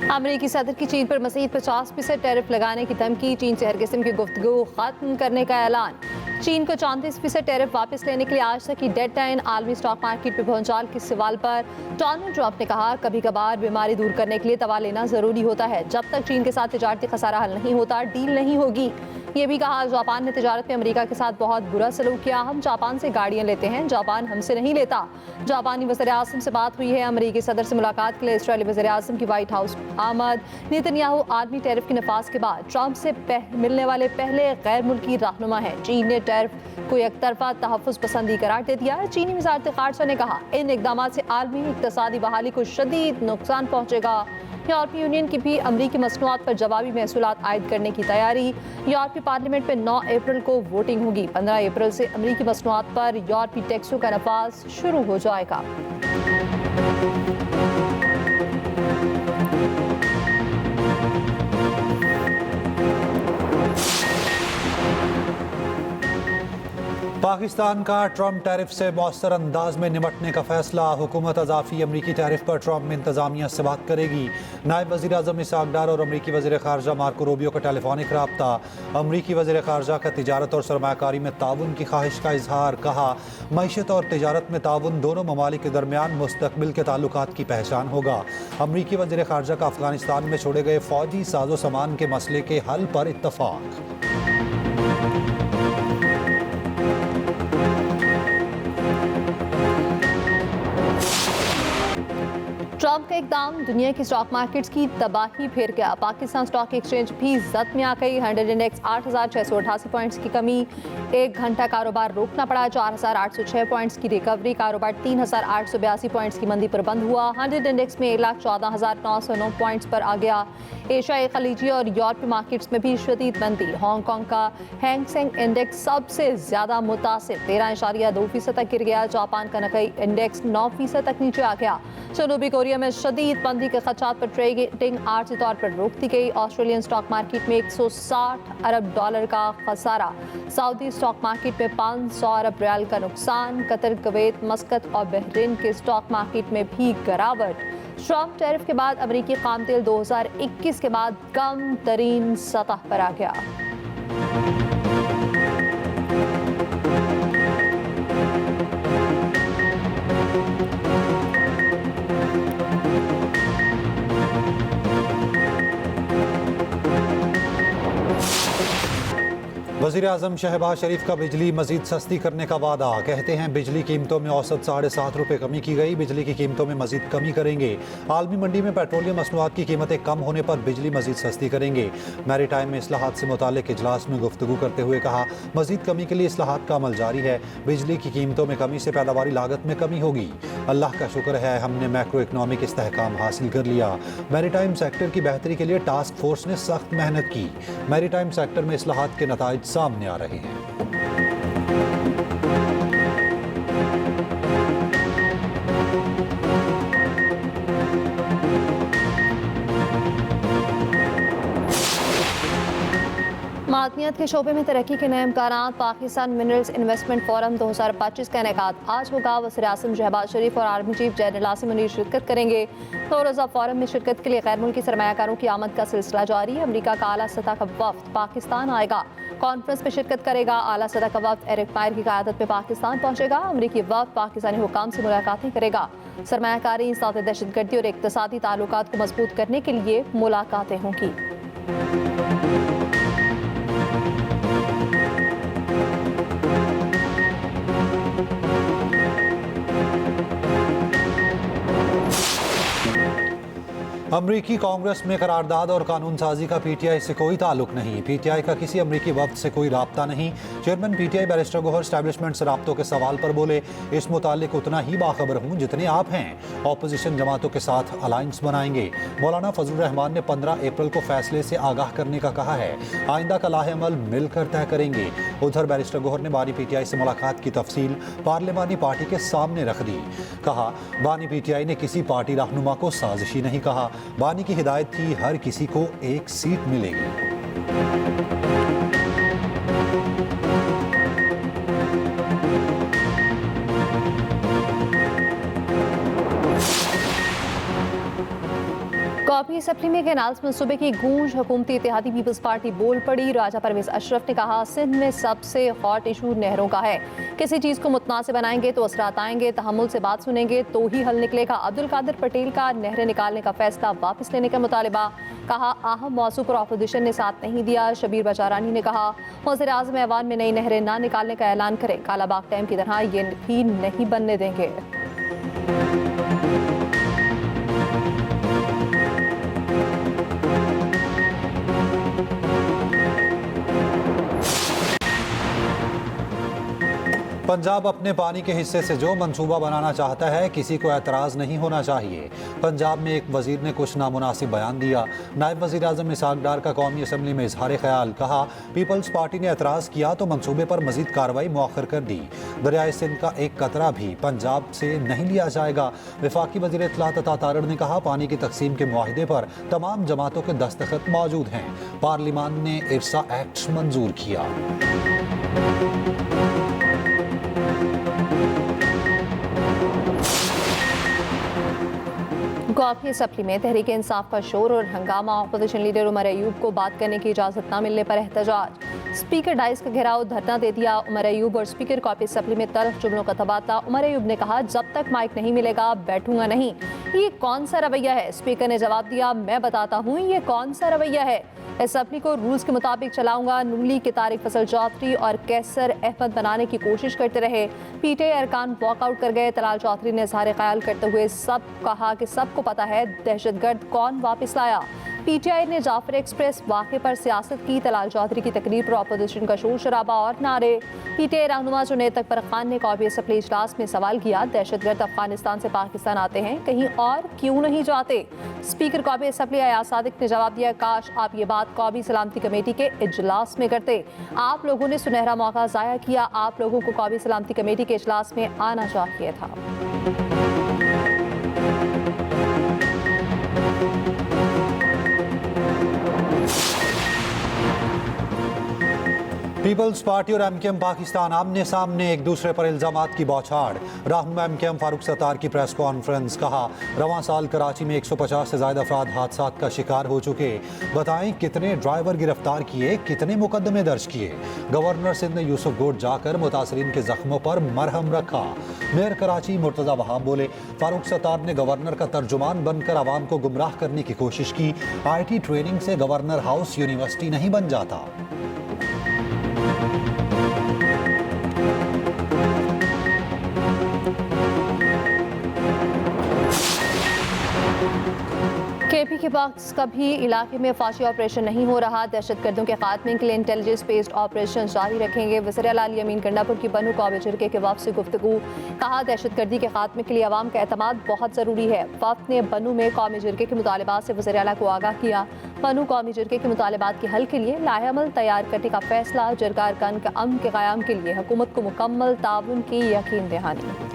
अमेरिकी सदर की चीन पर मज़ीद 50% टैरिफ लगाने की धमकी। चीन से हर किस्म की गुफ्तगू खत्म करने का ऐलान। चीन को 34% टैरिफ वापस लेने के लिए आज तक की डेडलाइन। आलमी स्टॉक मार्केट में भूचाल के सवाल पर डोनाल्ड ट्रंप ने कहा, कभी कभार बीमारी दूर करने के लिए दवा लेना जरूरी होता है। जब तक चीन के साथ तिजारती खसारा हल नहीं होता, डील नहीं होगी। ये भी कहा, जापान ने तिजारत में अमेरिका के साथ बहुत बुरा सलूक किया। हम जापान से गाड़ियां लेते हैं, जापान हमसे नहीं लेता। जापानी वज़ीर आज़म से बात हुई है। अमेरिकी सदर से मुलाकात के लिए इस्राएली वज़ीर आज़म की व्हाइट हाउस आमद। नेतन्याहू आर्मी टैरिफ के नफाज के बाद ट्रंप से मिलने वाले पहले गैर मुल्की रहनुमा हैं। चीन ने टैरिफ को एक तरफा तहफ़्फ़ुज़ पसंदी करार दे दिया। चीनी वज़ारत ख़ारजा ने कहा, इन इक़दामात से आलमी इक़्तिसादी बहाली को शदीद नुकसान पहुँचेगा। यूरोपीय यूनियन की भी अमरीकी मसनूआत पर जवाबी महसूलात आयद करने की तैयारी। यूरोपीय पार्लियामेंट में 9 अप्रैल को वोटिंग होगी। 15 अप्रैल से अमरीकी मसनूआत पर यूरोपीय टैक्सों का नफाज शुरू हो जाएगा। पाकिस्तान का ट्रंप टैरिफ से मौसर अंदाज में निपटने का फैसला। हुकूमत अजाफी अमरीकी टैरिफ पर ट्रंप इंतजामिया से बात करेगी। नायब वज़ीर आज़म इसहाक डार और अमरीकी वज़ीर ख़ारजा मार्को रूबियो का टेलीफोनिक रब्ता। अमरीकी वज़ीर ख़ारजा का तिजारत और सरमायाकारी में ताउन की ख्वाहिश का इजहार। कहा, मईशत और तिजारत में ताउन दोनों ममालिक के दरमियान मुस्तक़बिल के ताल्लुकात की पहचान होगा। अमरीकी वज़ीर ख़ारजा का अफ़गानिस्तान में छोड़े गए फ़ौजी साजो सामान के मसले के हल पर इत्तफ़ाक़। ट्रंप का इकदाम दुनिया की स्टॉक मार्केट्स की तबाही फेर गया। पाकिस्तान स्टॉक एक्सचेंज भी जद में आ गई। 100 इंडेक्स 8,688 पॉइंट्स की कमी। 1 घंटा कारोबार रोकना पड़ा। 4,806 पॉइंट्स की रिकवरी। कारोबार 3,882 पॉइंट्स की मंदी पर बंद हुआ। 100 इंडेक्स में 1,14,909 पॉइंट्स पर आ गया। एशियाई, खलीजी और यूरोपीय मार्केट्स में भी शदीद मंदी। हांगकांग का हैंग सेंग इंडेक्स सबसे ज्यादा मुतासिर 13.2% तक गिर गया। जापान का निक्केई इंडेक्स 9% तक नीचे आ गया। जनूबी कोरिया में शदीद मंदी के खदशात पर ट्रेडिंग आर्जी तौर पर रोक दी गई। ऑस्ट्रेलियन स्टॉक मार्केट में 160 अरब डॉलर का खसारा। सऊदी स्टॉक मार्केट में 500 अरब रियाल का नुकसान। कतर, कुवैत, मस्कत और बहरीन के स्टॉक मार्केट में भी गिरावट। ट्रंप टैरिफ के बाद अमेरिकी खाम तेल 2021 के बाद कम तरीन सतह पर आ गया। वज़ीर आज़म शहबाज शरीफ का बिजली मज़ीद सस्ती करने का वादा। कहते हैं बिजली कीमतों में औसत 7.5 रुपये कमी की गई। बिजली की कीमतों में मज़ीद कमी करेंगे। आलमी मंडी में पेट्रोलियम मसनूआत की कीमतें कम होने पर बिजली मज़ीद सस्ती करेंगे। मैरीटाइम में इस्लाहात से मुतालिक इजलास में गुफ्तगू करते हुए कहा, मज़ीद कमी के लिए इस्लाहात का अमल जारी है। बिजली की कीमतों में कमी से पैदावारी लागत में कमी होगी। अल्लाह का शुक्र है, हमने मैक्रो इकनॉमिक इस्तेहकाम हासिल कर लिया। मैरीटाइम सेक्टर की बेहतरी के लिए टास्क फोर्स ने सख्त मेहनत की। मैरीटाइम सेक्टर में इस्लाहात के नताइज सामने आ रहे हैं। मादनियात के शोबे में तरक्की के नए इम्कानात। पाकिस्तान मिनरल्स इन्वेस्टमेंट फोरम 2025 का इनेकाद आज होगा। वज़ीर आज़म शहबाज शरीफ और army chief general Asim Munir शिरकत करेंगे। 2 रोज़ा फोरम में शिरकत के लिए गैर मुल्की सरमायाकारों की आमद का सिलसिला जारी है। अमरीका का आला सतह का वफ्द पाकिस्तान आएगा, कॉन्फ्रेंस में शिरकत करेगा। आला सतह का वफ्द एरिक मायर की क़यादत में पाकिस्तान पहुंचेगा। अमरीकी वफ्द पाकिस्तानी हुकाम से मुलाकातें करेगा। सरमायाकारी, इंसाफ, दहशतगर्दी और इक़्तिसादी ताल्लुकात को मजबूत करने के लिए मुलाकातें होंगी। अमरीकी कांग्रेस में करारदाद और कानून साजी का पीटीआई से कोई ताल्लुक नहीं। पीटीआई का किसी अमरीकी वफ्द से कोई राब्ता नहीं। Chairman PTI barrister Gohar establishment से राब्तों के सवाल पर बोले, इस मुतालिक उतना ही बाखबर हूँ जितने आप हैं। ऑपोजिशन जमातों के साथ अलायंस बनाएंगे। मौलाना फजलुर रहमान ने 15 अप्रैल को फैसले से आगाह करने का कहा है। आइंदा का लाहेअमल मिलकर तय करेंगे। उधर बैरिस्टर गौहर ने बानी पीटीआई से मुलाकात की तफसील पार्लिमानी पार्टी के सामने रख दी। कहा, बानी पीटीआई ने किसी पार्टी रहनुमा को साजिशी नहीं कहा। बानी की हिदायत थी हर किसी को एक सीट मिलेगी। कॉपी सप्ली में कैनाल्स मंसूबे की गूंज, हुकूमती इत्तेहादी पीपल्स पार्टी बोल पड़ी। राजा परवेज अशरफ ने कहा, सिंध में सबसे हॉट इशू नहरों का है। किसी चीज़ को मुतनासिब बनाएंगे तो असरात आएंगे, तहम्मुल से बात सुनेंगे तो ही हल निकलेगा। अब्दुल कादिर पटेल का नहरें निकालने का फैसला वापस लेने का मुतालिबा। कहा, अहम मौजू पर अपोजिशन ने साथ नहीं दिया। शबीर बचारानी ने कहा, वज़ीर आज़म ऐवान में नई नहरें ना निकालने का ऐलान करें। कालाबाग डैम की तरह ये भी नहीं बनने देंगे। पंजाब अपने पानी के हिस्से से जो मंसूबा बनाना चाहता है, किसी को एतराज़ नहीं होना चाहिए। पंजाब में एक वजीर ने कुछ नामुनासिब बयान दिया। नायब वज़ीर आज़म इसहाक डार का कौमी असम्बली में इजहार ख्याल। कहा, पीपल्स पार्टी ने एतराज़ किया तो मंसूबे पर मजीद कार्रवाई मौखर कर दी। दरियाए सिंध का एक कतरा भी पंजाब से नहीं लिया जाएगा। वफाकी वज़ीर इत्तलात अता तारड़ ने कहा, पानी की तकसीम के मुआहिदे पर तमाम जमातों के दस्तखत मौजूद हैं। पार्लिमान ने इरसा एक्ट मंजूर किया। कॉपी सप्ली में तहरीक इंसाफ का शोर और हंगामा। अपोजिशन लीडर उमर अयूब को बात करने की इजाज़त न मिलने पर एहतजाज। स्पीकर डाइस का घेराव, धरना दे दिया। उमर अयूब और स्पीकर कॉपी सप्ली में तल्ख जुमलों का तबादला। उमर अयूब ने कहा, जब तक माइक नहीं मिलेगा बैठूंगा नहीं। ये कौन सा रवैया है? स्पीकर ने जवाब दिया, मैं बताता हूँ ये कौन सा रवैया है। असम्बली को रूल्स के मुताबिक चलाऊंगा। नूली के तारिक फसल चौधरी और कैसर अहमद बनाने की कोशिश करते रहे। पीटीआई अरकान वॉकआउट कर गए। तलाल चौधरी ने इज़हार ख्याल करते हुए कहा कि सबको पता है दहशतगर्द कौन वापस लाया। पीटीआई ने जाफर एक्सप्रेस वाक़े पर सियासत की। तलाल चौधरी की तकरीर पर अपोजिशन का शोर शराबा और नारे। पीटीआई रहनुमा जुनैद अकबर खान ने कौमी असम्बली इजलास में सवाल किया, दहशतगर्द अफगानिस्तान से पाकिस्तान आते हैं, कहीं और क्यों नहीं जाते? स्पीकर कौमी असम्बली अयाज सादिक ने जवाब दिया, काश आप ये बात कौमी सलामती कमेटी के इजलास में करते। आप लोगों ने सुनहरा मौका ज़ाया किया। आप लोगों को कौमी सलामती कमेटी के इजलास में आना चाहिए था। पीपल्स पार्टी और एमकेएम पाकिस्तान आमने सामने, एक दूसरे पर इल्जामात की बौछार। रहनुमा एमकेएम फारूक सत्तार की प्रेस कॉन्फ्रेंस। कहा, रवां साल कराची में 150 से ज़्यादा अफराद हादसात का शिकार हो चुके। बताएं कितने ड्राइवर गिरफ्तार किए, कितने मुकदमे दर्ज किए। गवर्नर सिंध ने यूसुफ गोड जाकर मुतासरीन के जख्मों पर मरहम रखा। मेयर कराची मुर्तज़ा वहाब बोले, फारूक सत्तार ने गवर्नर का तर्जुमान बनकर आवाम को गुमराह करने की कोशिश की। IT ट्रेनिंग से गवर्नर हाउस यूनिवर्सिटी नहीं बन जाता। KP के पास कभी इलाके में फाशी ऑपरेशन नहीं हो रहा। दहशतगर्दों के खात्मे के लिए इंटेलिजेंस बेस्ड ऑपरेशन जारी रखेंगे। वज़ीर आला अली अमीन गंडापुर की बनू कौमी जिरगे के वफ़द से गुफ्तगू। कहा, दहशतगर्दी के खात्मे के लिए अवाम का एतमाद बहुत ज़रूरी है। वफ़द ने बनू में कौमी जिरगे के मुतालिबात से वज़ीर आला को आगाह किया। बनू कौमी जिरगे के मुतालिबात के हल के लिए लाहेअमल तैयार करने का फैसला। जिरगा अरकान के अमन के क़याम के लिए हुकूमत को मुकम्मल ताउन की यकीन दहानी।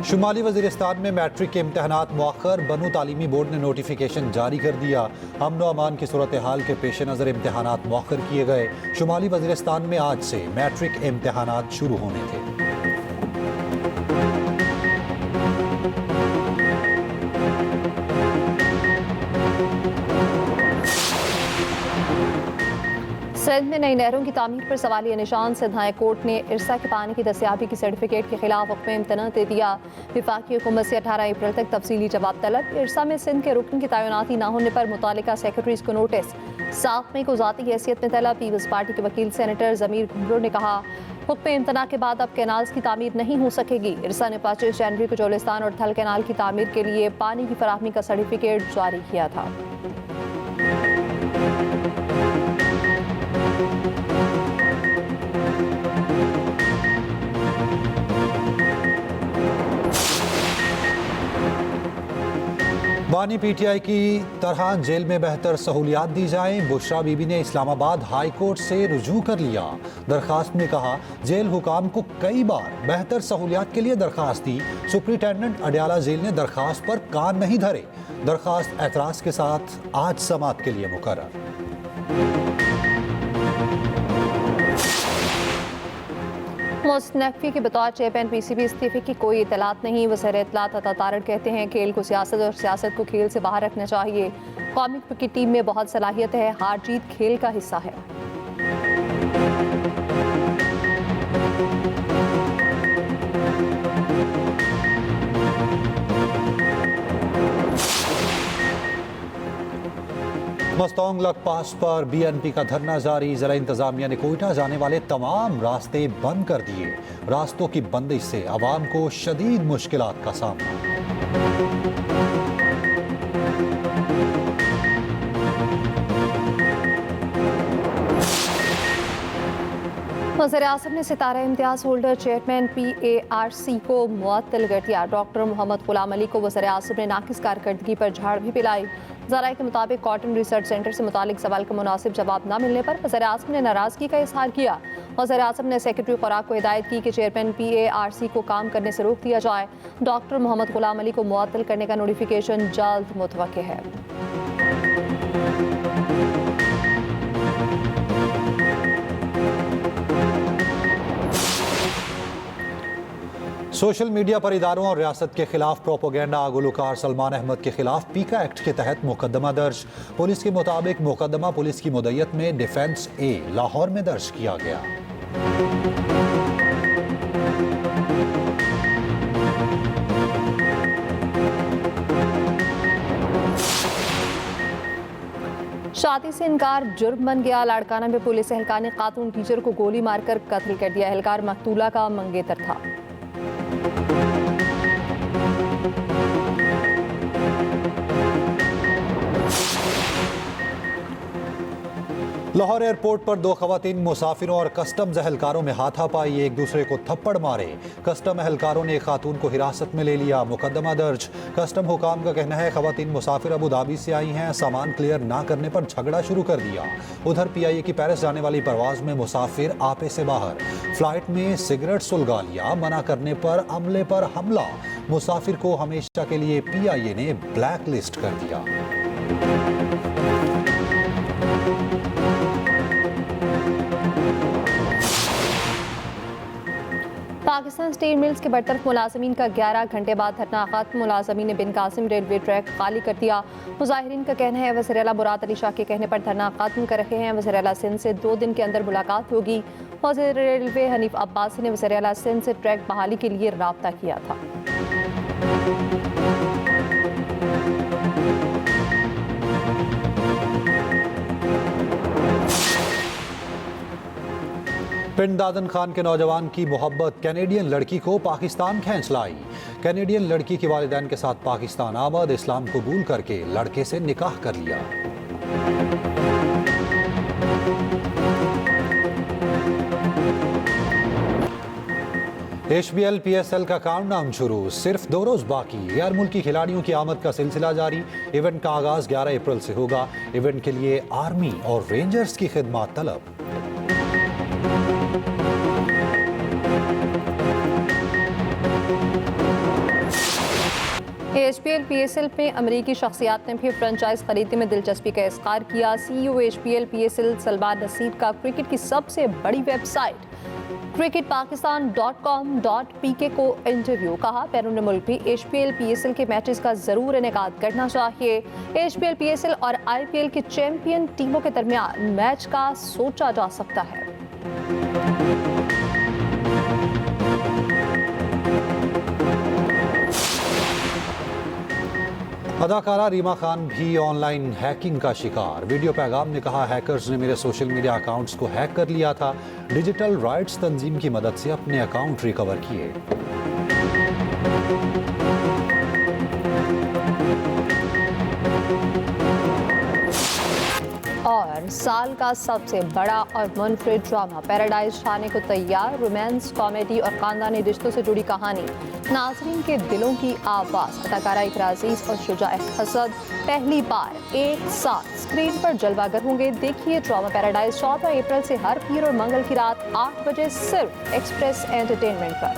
शुमाली वज़ीरिस्तान में मैट्रिक के इम्तहानात मौखर। बनू तालीमी बोर्ड ने नोटिफिकेशन जारी कर दिया। अमन व अमान की सूरत हाल के पेश नज़र इम्तहानात मौखर किए गए। शुमाली वज़ीरिस्तान में आज से मैट्रिक इम्तहानात शुरू होने थे। सिंध में नई नहरों की तामीर पर सवालिया निशान। सिंध हाई कोर्ट ने इरसा के पानी की दस्तयाबी की सर्टिफिकेट के खिलाफ हुक्म इम्तना दे दिया। विफाकी हुकूमत से 18 अप्रैल तक तफसीली जवाब तलब। इरसा में सिंध के रुकन की तैनाती न होने पर मुतालिका सेक्रेटरीज को नोटिस। 7 मई को ज़ाती हैसियत में तलब। पीपल्स पार्टी के वकील सेनेटर ज़मीर घुमरो ने कहा, हुक्म इम्तना के बाद अब कैनाल्स की तामीर नहीं हो सकेगी। इरसा ने 25 जनवरी को जोलिस्तान और थल कैनाल की तामीर के लिए पानी की फराहमी का सर्टिफिकेट जारी किया था। बानी PTI की तरह जेल में बेहतर सहूलियात दी जाएं। बुशरा बीबी ने इस्लामाबाद हाई कोर्ट से रुजू कर लिया। दरखास्त में कहा, जेल हुकाम को कई बार बेहतर सहूलियात के लिए दरखास्त दी। सुप्रिंटेंडेंट अडयाला जेल ने दरखास्त पर कान नहीं धरे। दरखास्त एतराज के साथ आज समाअत के लिए मुकर्रर। मोहसिन नकवी के बतौर चेयरमैन पीसीबी इस्तीफे की कोई इतलात नहीं। वज़ीर इत्तलात अता तारड़ कहते हैं खेल को सियासत और सियासत को खेल से बाहर रखना चाहिए। कौमी क्रिकेट टीम में बहुत सलाहियत है, हार जीत खेल का हिस्सा है। मस्तोंग लग पास पर बीएनपी का धरना जारी। जिला इंतजामिया ने कोयटा जाने वाले तमाम रास्ते बंद कर दिए। रास्तों की बंदिश से आवाम को शदीद मुश्किलात का सामना। वज़ीर आज़म ने सितारा इम्तियाज होल्डर चेयरमैन PARC को मुअत्तल कर दिया। डॉक्टर मोहम्मद गुलाम अली को वज़ीर आज़म ने नाकिस कारकर्दगी पर झाड़ भी पिलाई। ज़राए के मुताबिक कॉटन रिसर्च सेंटर से मुतालिक सवाल का मुनासिब जवाब न मिलने पर वज़ीर आज़म ने नाराज़गी का इजहार किया। वज़ीर आज़म ने सेक्रेटरी खुराक को हिदायत की कि चेयरमैन PARC को काम करने से रोक दिया जाए। डॉक्टर मोहम्मद गुलाम अली को मुअत्तल करने का नोटिफिकेशन जल्द मुतवक्किल है। सोशल मीडिया पर इदारों और रियासत के खिलाफ प्रोपोगेंडा। गुलकार सलमान अहमद के खिलाफ पीका एक्ट के तहत मुकदमा दर्ज। पुलिस के मुताबिक मुकदमा पुलिस की मुद्दत में डिफेंस A लाहौर में दर्ज किया गया। शादी से इनकार जुर्म बन गया। लाड़काना में पुलिस एहलकार ने खातून टीचर को गोली मारकर कत्ल कर दिया। एहलकार मकतूला का मंगेतर था। लाहौर एयरपोर्ट पर दो खवातीन मुसाफिरों और कस्टम्स एहलकारों में हाथापाई। एक दूसरे को थप्पड़ मारे। कस्टम एहलकारों ने एक खातून को हिरासत में ले लिया। मुकदमा दर्ज। कस्टम हुकाम का कहना है खवातीन मुसाफिर अबू धाबी से आई हैं। सामान क्लियर ना करने पर झगड़ा शुरू कर दिया। उधर PIA की पेरिस जाने वाली परवाज में मुसाफिर आपे से बाहर। फ्लाइट में सिगरेट सुलगा लिया। मना करने पर अमले पर हमला। मुसाफिर को हमेशा के लिए PIA ने ब्लैक लिस्ट कर दिया। पाकिस्तान स्टील मिल्स के बरतरफ मुलाजमीन का 11 घंटे बाद धरना खत्म। मुलाजमीन ने बिन कासिम रेलवे ट्रैक खाली कर दिया। मुजाहिरीन का कहना है वज़ीर आला मुराद अली शाह के कहने पर धरना खत्म कर रहे हैं। वज़ीर आला सिंध से 2 दिन के अंदर मुलाकात होगी। वज़ीर रेलवे हनीफ अब्बासी ने वज़ीर आला सिंध से ट्रैक बहाली के लिए राब्ता किया था। पिंड दादन खान के नौजवान की मोहब्बत कैनेडियन लड़की को पाकिस्तान खींच लाई। कैनेडियन लड़की के वालिदैन के साथ पाकिस्तान आमद। इस्लाम कबूल करके लड़के से निकाह कर लिया। HBL PSL का काउंटडाउन शुरू। सिर्फ 2 रोज बाकी। गैर मुल्की खिलाड़ियों की आमद का सिलसिला जारी। इवेंट का आगाज 11 अप्रैल से होगा। इवेंट के लिए आर्मी और रेंजर्स की खिदमत तलब। HBL PSL में अमरीकी शख्सियात ने भी फ्रेंचाइज खरीदने में दिलचस्पी का इज़हार किया। CEO HBL PSL Salman Naseer का क्रिकेट की सबसे बड़ी वेबसाइट cricketpakistan.com.pk को इंटरव्यू। कहा बैरून मुल्क भी HBL PSL के मैचेस का जरूर इनेकाद करना चाहिए। HBL PSL और IPL के चैंपियन टीमों के दरमियान मैच का सोचा जा सकता है। अदाकारा रीमा खान भी ऑनलाइन हैकिंग का शिकार। वीडियो पैगाम ने कहा हैकर्स ने मेरे सोशल मीडिया अकाउंट्स को हैक कर लिया था। डिजिटल राइट्स तंजीम की मदद से अपने अकाउंट रिकवर किए। और साल का सबसे बड़ा और मुनफरिद ड्रामा पैराडाइज छाने को तैयार। रोमांस, कॉमेडी और खानदानी रिश्तों से जुड़ी कहानी। नाजरीन के दिलों की आवाज़। अदाकारा इकरा अजीज और शुजा हसद पहली बार एक साथ स्क्रीन पर जलवागर होंगे। देखिए ड्रामा पैराडाइज 14 अप्रैल से हर पीर और मंगल की रात 8 बजे सिर्फ एक्सप्रेस एंटरटेनमेंट पर।